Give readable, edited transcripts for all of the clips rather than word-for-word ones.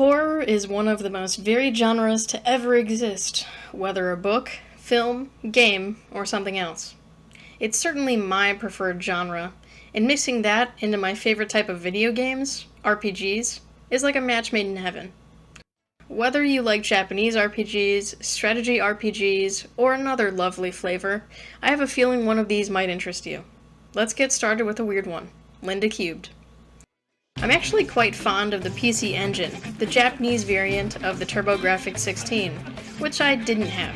Horror is one of the most varied genres to ever exist, whether a book, film, game, or something else. It's certainly my preferred genre, and mixing that into my favorite type of video games, RPGs, is like a match made in heaven. Whether you like Japanese RPGs, strategy RPGs, or another lovely flavor, I have a feeling one of these might interest you. Let's get started with a weird one, Linda Cubed. I'm actually quite fond of the PC Engine, the Japanese variant of the TurboGrafx-16, which I didn't have.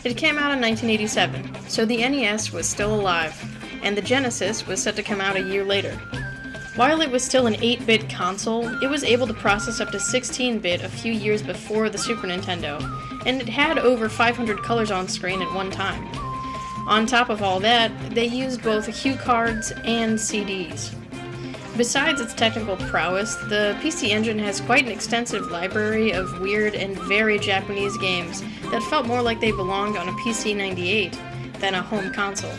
It came out in 1987, so the NES was still alive, and the Genesis was set to come out a year later. While it was still an 8-bit console, it was able to process up to 16-bit a few years before the Super Nintendo, and it had over 500 colors on screen at one time. On top of all that, they used both cue cards and CDs. Besides its technical prowess, the PC Engine has quite an extensive library of weird and very Japanese games that felt more like they belonged on a PC 98 than a home console.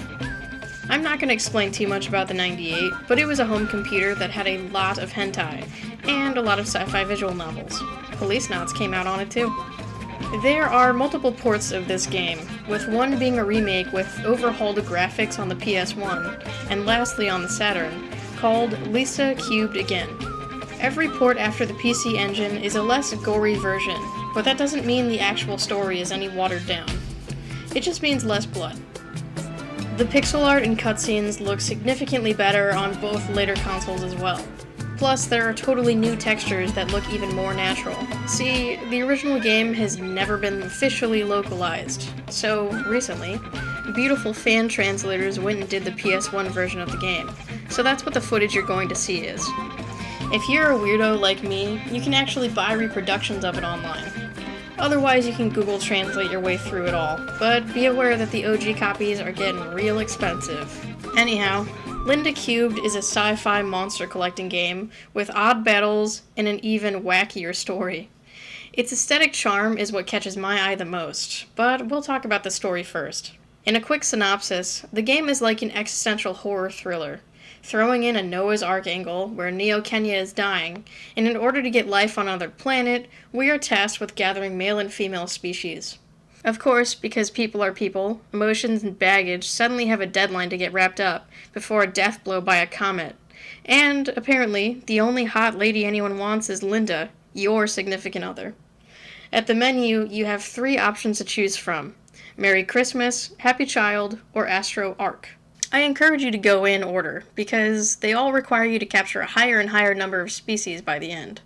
I'm not going to explain too much about the 98, but it was a home computer that had a lot of hentai, and a lot of sci-fi visual novels. Policenauts came out on it too. There are multiple ports of this game, with one being a remake with overhauled graphics on the PS1, and lastly on the Saturn, called Lisa Cubed Again. Every port after the PC Engine is a less gory version, but that doesn't mean the actual story is any watered down. It just means less blood. The pixel art and cutscenes look significantly better on both later consoles as well. Plus, there are totally new textures that look even more natural. See, the original game has never been officially localized, so recently, beautiful fan translators went and did the PS1 version of the game, so that's what the footage you're going to see is. If you're a weirdo like me, you can actually buy reproductions of it online. Otherwise, you can Google Translate your way through it all, but be aware that the OG copies are getting real expensive. Anyhow, Linda Cubed is a sci-fi monster collecting game with odd battles and an even wackier story. Its aesthetic charm is what catches my eye the most, but we'll talk about the story first. In a quick synopsis, the game is like an existential horror thriller, throwing in a Noah's Ark angle where Neo Kenya is dying, and in order to get life on another planet, we are tasked with gathering male and female species. Of course, because people are people, emotions and baggage suddenly have a deadline to get wrapped up before a death blow by a comet. And, apparently, the only hot lady anyone wants is Linda, your significant other. At the menu, you have 3 options to choose from: Merry Christmas, Happy Child, or Astro Ark. I encourage you to go in order, because they all require you to capture a higher and higher number of species by the end.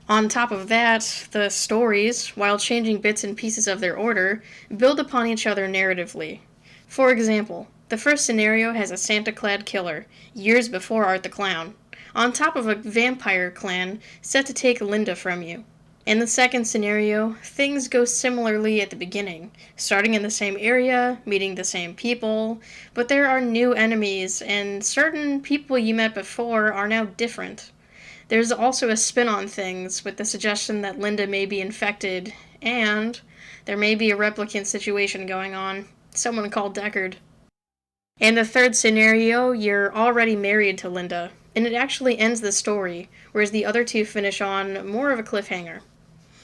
On top of that, the stories, while changing bits and pieces of their order, build upon each other narratively. For example, the first scenario has a Santa-clad killer, years before Art the Clown, on top of a vampire clan set to take Linda from you. In the second scenario, things go similarly at the beginning, starting in the same area, meeting the same people, but there are new enemies, and certain people you met before are now different. There's also a spin on things, with the suggestion that Linda may be infected, and there may be a replicant situation going on, someone called Deckard. In the third scenario, you're already married to Linda, and it actually ends the story, whereas the other 2 finish on more of a cliffhanger.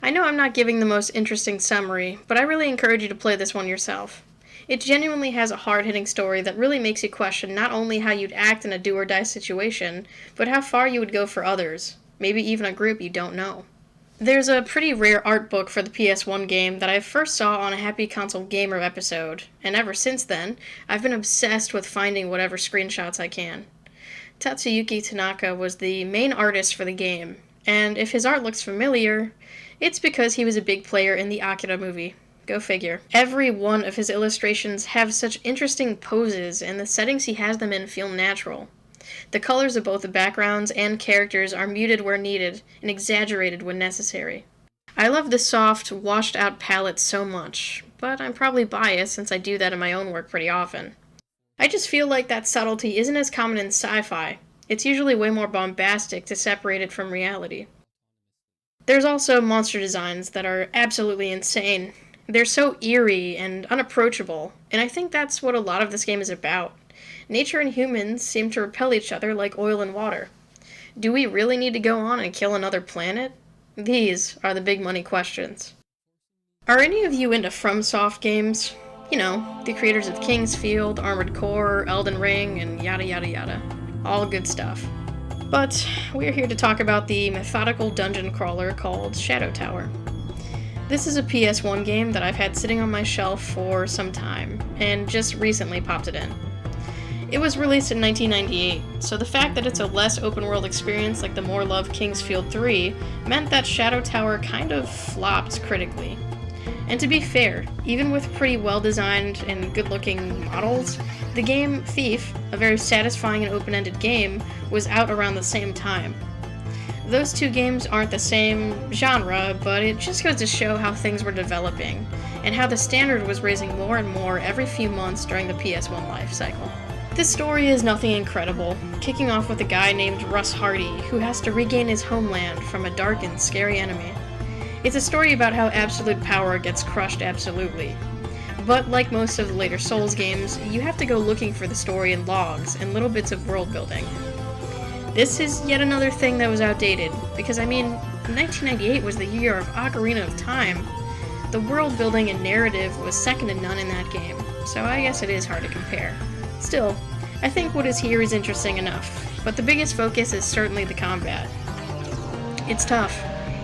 I know I'm not giving the most interesting summary, but I really encourage you to play this one yourself. It genuinely has a hard-hitting story that really makes you question not only how you'd act in a do-or-die situation, but how far you would go for others, maybe even a group you don't know. There's a pretty rare art book for the PS1 game that I first saw on a Happy Console Gamer episode, and ever since then, I've been obsessed with finding whatever screenshots I can. Tatsuyuki Tanaka was the main artist for the game, and if his art looks familiar, it's because he was a big player in the Akira movie. Go figure. Every one of his illustrations have such interesting poses, and the settings he has them in feel natural. The colors of both the backgrounds and characters are muted where needed, and exaggerated when necessary. I love the soft, washed-out palette so much, but I'm probably biased since I do that in my own work pretty often. I just feel like that subtlety isn't as common in sci-fi. It's usually way more bombastic to separate it from reality. There's also monster designs that are absolutely insane. They're so eerie and unapproachable, and I think that's what a lot of this game is about. Nature and humans seem to repel each other like oil and water. Do we really need to go on and kill another planet? These are the big money questions. Are any of you into FromSoft games? You know, the creators of Kingsfield, Armored Core, Elden Ring, and yada yada yada. All good stuff. But we're here to talk about the methodical dungeon crawler called Shadow Tower. This is a PS1 game that I've had sitting on my shelf for some time, and just recently popped it in. It was released in 1998, so the fact that it's a less open-world experience like the more loved Kingsfield 3 meant that Shadow Tower kind of flopped critically. And to be fair, even with pretty well-designed and good-looking models, the game Thief, a very satisfying and open-ended game, was out around the same time. Those two games aren't the same genre, but it just goes to show how things were developing, and how the standard was raising more and more every few months during the PS1 life cycle. This story is nothing incredible, kicking off with a guy named Russ Hardy, who has to regain his homeland from a dark and scary enemy. It's a story about how absolute power gets crushed absolutely. But like most of the later Souls games, you have to go looking for the story in logs and little bits of world building. This is yet another thing that was outdated, because 1998 was the year of Ocarina of Time. The world building and narrative was second to none in that game, so I guess it is hard to compare. Still, I think what is here is interesting enough, but the biggest focus is certainly the combat. It's tough,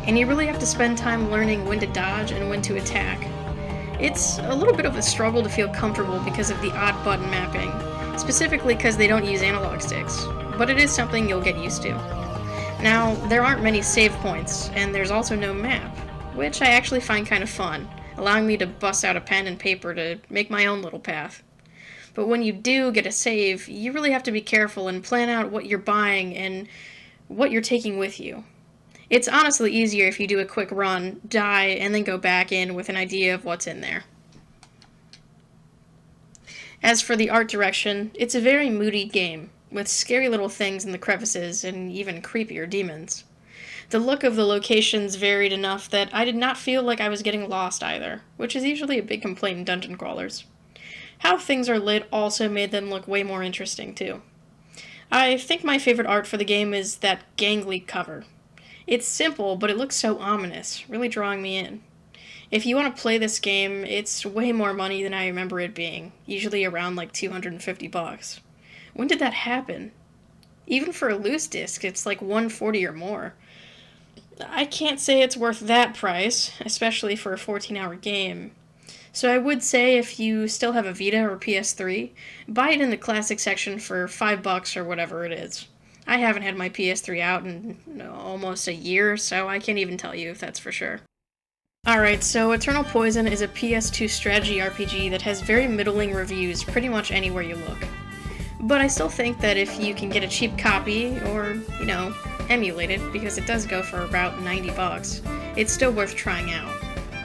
and you really have to spend time learning when to dodge and when to attack. It's a little bit of a struggle to feel comfortable because of the odd button mapping, specifically because they don't use analog sticks, but it is something you'll get used to. Now, there aren't many save points, and there's also no map, which I actually find kind of fun, allowing me to bust out a pen and paper to make my own little path. But when you do get a save, you really have to be careful and plan out what you're buying and what you're taking with you. It's honestly easier if you do a quick run, die, and then go back in with an idea of what's in there. As for the art direction, it's a very moody game, with scary little things in the crevices and even creepier demons. The look of the locations varied enough that I did not feel like I was getting lost either, which is usually a big complaint in dungeon crawlers. How things are lit also made them look way more interesting too. I think my favorite art for the game is that gangly cover. It's simple, but it looks so ominous, really drawing me in. If you want to play this game, it's way more money than I remember it being, usually around like $250. When did that happen? Even for a loose disc, it's like $140 or more. I can't say it's worth that price, especially for a 14-hour game. So I would say if you still have a Vita or PS3, buy it in the classic section for $5 or whatever it is. I haven't had my PS3 out in almost a year, so I can't even tell you if that's for sure. Alright, so Eternal Poison is a PS2 strategy RPG that has very middling reviews pretty much anywhere you look. But I still think that if you can get a cheap copy, or, emulate it, because it does go for about $90, it's still worth trying out.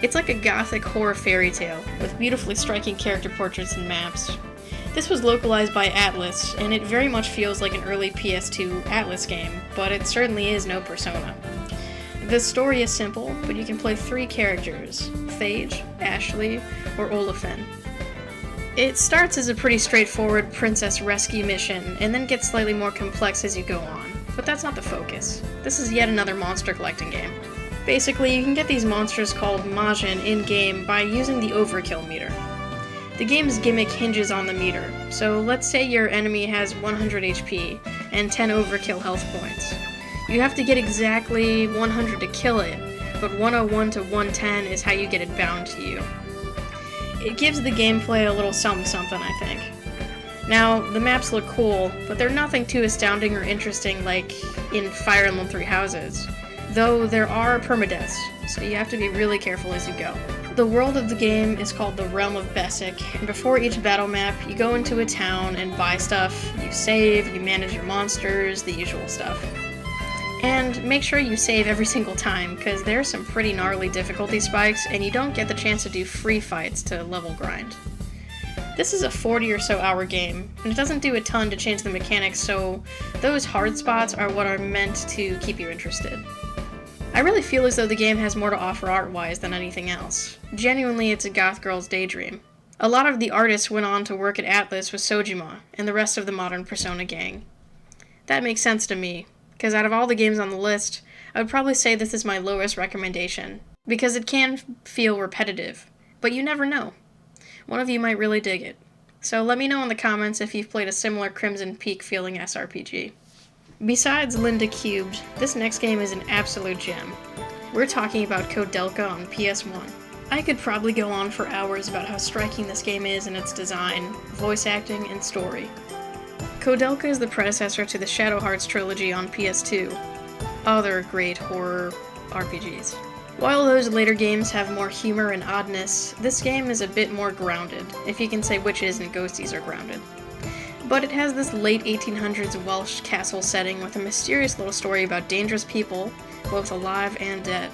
It's like a gothic horror fairy tale, with beautifully striking character portraits and maps. This was localized by Atlas, and it very much feels like an early PS2 Atlas game, but it certainly is no Persona. The story is simple, but you can play 3 characters, Phage, Ashley, or Olafin. It starts as a pretty straightforward princess rescue mission, and then gets slightly more complex as you go on, but that's not the focus. This is yet another monster collecting game. Basically, you can get these monsters called Majin in-game by using the overkill meter. The game's gimmick hinges on the meter, so let's say your enemy has 100 HP and 10 overkill health points. You have to get exactly 100 to kill it, but 101 to 110 is how you get it bound to you. It gives the gameplay a little something, I think. Now, the maps look cool, but they're nothing too astounding or interesting like in Fire Emblem Three Houses, though there are permadeaths, so you have to be really careful as you go. The world of the game is called the Realm of Besic, and before each battle map, you go into a town and buy stuff, you save, you manage your monsters, the usual stuff. And make sure you save every single time, because there are some pretty gnarly difficulty spikes, and you don't get the chance to do free fights to level grind. This is a 40 or so hour game, and it doesn't do a ton to change the mechanics, so those hard spots are what are meant to keep you interested. I really feel as though the game has more to offer art-wise than anything else. Genuinely, it's a goth girl's daydream. A lot of the artists went on to work at Atlas with Sojima and the rest of the modern Persona gang. That makes sense to me, because out of all the games on the list, I would probably say this is my lowest recommendation, because it can feel repetitive, but you never know. One of you might really dig it. So let me know in the comments if you've played a similar Crimson Peak feeling SRPG. Besides Linda Cubed, this next game is an absolute gem. We're talking about Codela on PS1. I could probably go on for hours about how striking this game is in its design, voice acting, and story. Codela is the predecessor to the Shadow Hearts trilogy on PS2, other great horror RPGs. While those later games have more humor and oddness, this game is a bit more grounded, if you can say witches and ghosties are grounded. But it has this late 1800s Welsh castle setting with a mysterious little story about dangerous people, both alive and dead.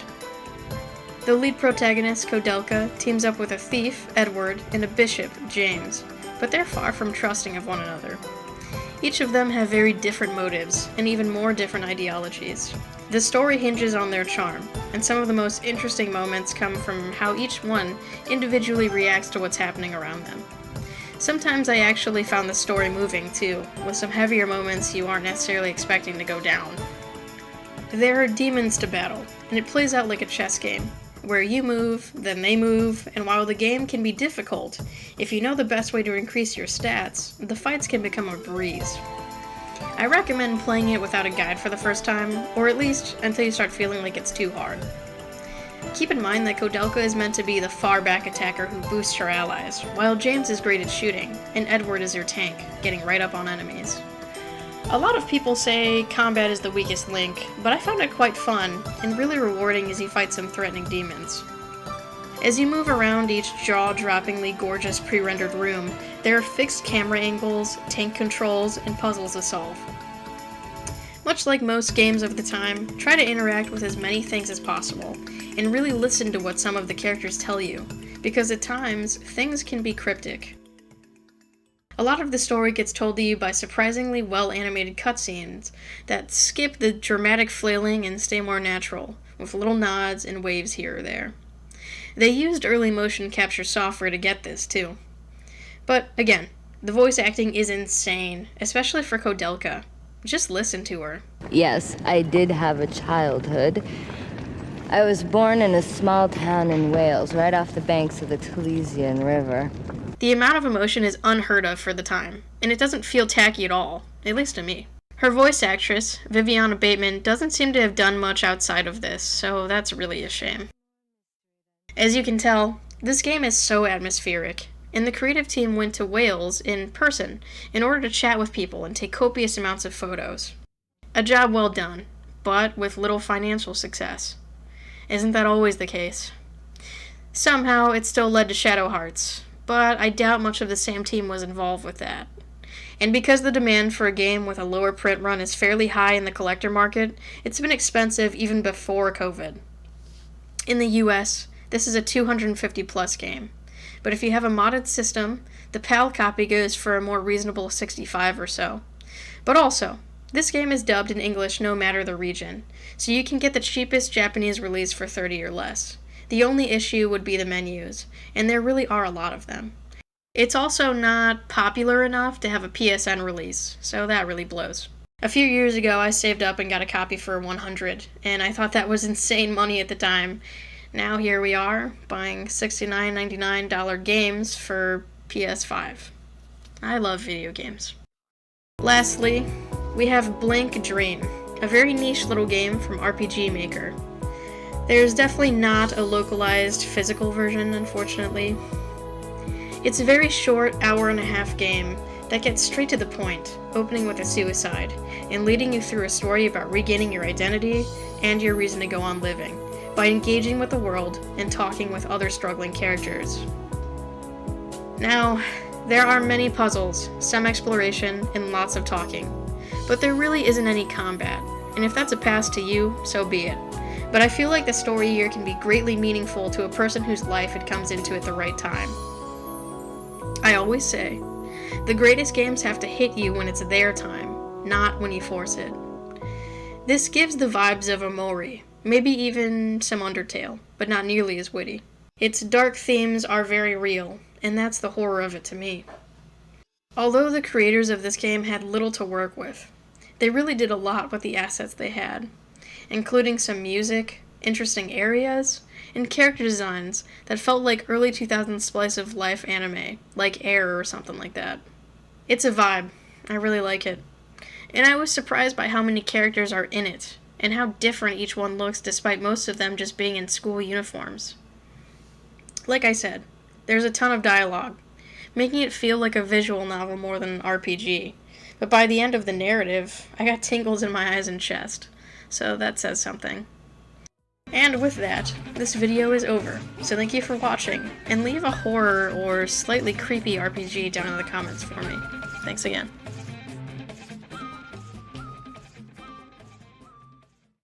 The lead protagonist, Codela, teams up with a thief, Edward, and a bishop, James, but they're far from trusting of one another. Each of them have very different motives, and even more different ideologies. The story hinges on their charm, and some of the most interesting moments come from how each one individually reacts to what's happening around them. Sometimes I actually found the story moving too, with some heavier moments you aren't necessarily expecting to go down. There are demons to battle, and it plays out like a chess game, where you move, then they move, and while the game can be difficult, if you know the best way to increase your stats, the fights can become a breeze. I recommend playing it without a guide for the first time, or at least until you start feeling like it's too hard. Keep in mind that Codela is meant to be the far-back attacker who boosts your allies, while James is great at shooting, and Edward is your tank, getting right up on enemies. A lot of people say combat is the weakest link, but I found it quite fun, and really rewarding as you fight some threatening demons. As you move around each jaw-droppingly gorgeous pre-rendered room, there are fixed camera angles, tank controls, and puzzles to solve. Much like most games of the time, try to interact with as many things as possible, and really listen to what some of the characters tell you, because at times, things can be cryptic. A lot of the story gets told to you by surprisingly well-animated cutscenes that skip the dramatic flailing and stay more natural, with little nods and waves here or there. They used early motion capture software to get this, too. But, again, the voice acting is insane, especially for Codela. Just listen to her. Yes, I did have a childhood. I was born in a small town in Wales, right off the banks of the Taliesin River. The amount of emotion is unheard of for the time, and it doesn't feel tacky at all, at least to me. Her voice actress, Viviana Bateman, doesn't seem to have done much outside of this, so that's really a shame. As you can tell, this game is so atmospheric, and the creative team went to Wales in person in order to chat with people and take copious amounts of photos. A job well done, but with little financial success. Isn't that always the case? Somehow, it still led to Shadow Hearts, but I doubt much of the same team was involved with that. And because the demand for a game with a lower print run is fairly high in the collector market, it's been expensive even before COVID. In the US, this is a $250 plus game, but if you have a modded system, the PAL copy goes for a more reasonable $65 or so. But also, this game is dubbed in English no matter the region, so you can get the cheapest Japanese release for $30 or less. The only issue would be the menus, and there really are a lot of them. It's also not popular enough to have a PSN release, so that really blows. A few years ago, I saved up and got a copy for $100, and I thought that was insane money at the time. Now here we are, buying $69.99 games for PS5. I love video games. Lastly, we have Blank Dream, a very niche little game from RPG Maker. There's definitely not a localized physical version, unfortunately. It's a very short hour-and-a-half game that gets straight to the point, opening with a suicide, and leading you through a story about regaining your identity and your reason to go on living, by engaging with the world and talking with other struggling characters. Now, there are many puzzles, some exploration, and lots of talking, but there really isn't any combat, and if that's a pass to you, so be it. But I feel like the story here can be greatly meaningful to a person whose life it comes into at the right time. I always say, the greatest games have to hit you when it's their time, not when you force it. This gives the vibes of Omori, maybe even some Undertale, but not nearly as witty. Its dark themes are very real, and that's the horror of it to me. Although the creators of this game had little to work with, they really did a lot with the assets they had. including some music, interesting areas, and character designs that felt like early 2000s slice of life anime, like Air or something like that. It's a vibe. I really like it. And I was surprised by how many characters are in it, and how different each one looks despite most of them just being in school uniforms. Like I said, there's a ton of dialogue, making it feel like a visual novel more than an RPG. But by the end of the narrative, I got tingles in my eyes and chest, so that says something. And with that, this video is over, so thank you for watching, and leave a horror or slightly creepy RPG down in the comments for me. Thanks again.